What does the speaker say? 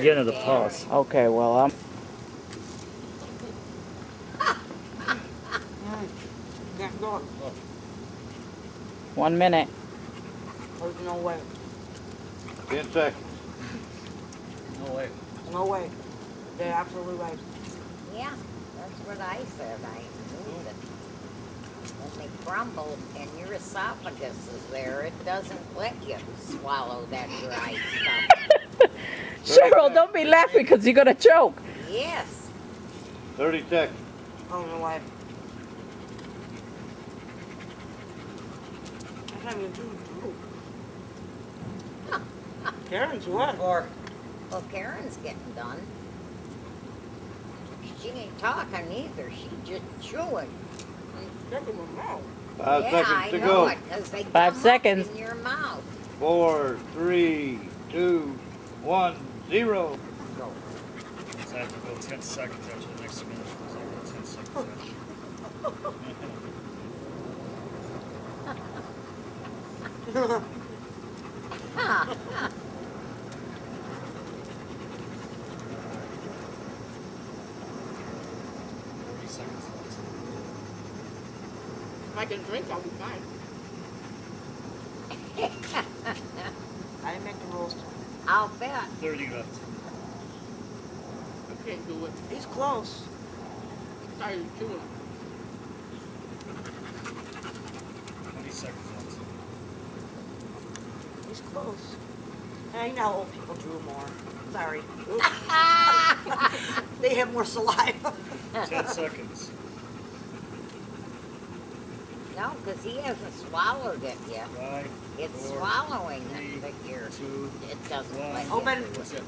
Beginning of the pause. Okay, well, Can't do it. 1 minute. There's no way. 10 seconds. No way. No way. They're absolutely right. Yeah, that's what I said. I knew that when they crumble and your esophagus is there, it doesn't let you swallow that dry stuff. Cheryl, don't be laughing because you're going to choke. Yes. 30 seconds. Oh, no way. I can't even do it. Karen's what? Four. Well, Karen's getting done. She ain't talking either. She just chewing. Look at my mouth. 5 yeah, seconds I to know go. it, 'cause they 5 come seconds. up in your mouth. 4, 3, 2, 1, 0. Go. So I have to go 10 seconds after the next minute. So I go 10 seconds after. Huh. 40 seconds left. If I can drink, I'll be fine. I didn't make the rules. I'll bet. 30 left. I can't do it. He's close. Started chewing. 20 seconds left. He's close. Hey, you know old people chew more. Sorry. They have more saliva. 10 seconds. No, because he hasn't swallowed it yet. 5, It's 4, swallowing 3, it, but you're, 2, it doesn't 1. let you Open. do it. That's it.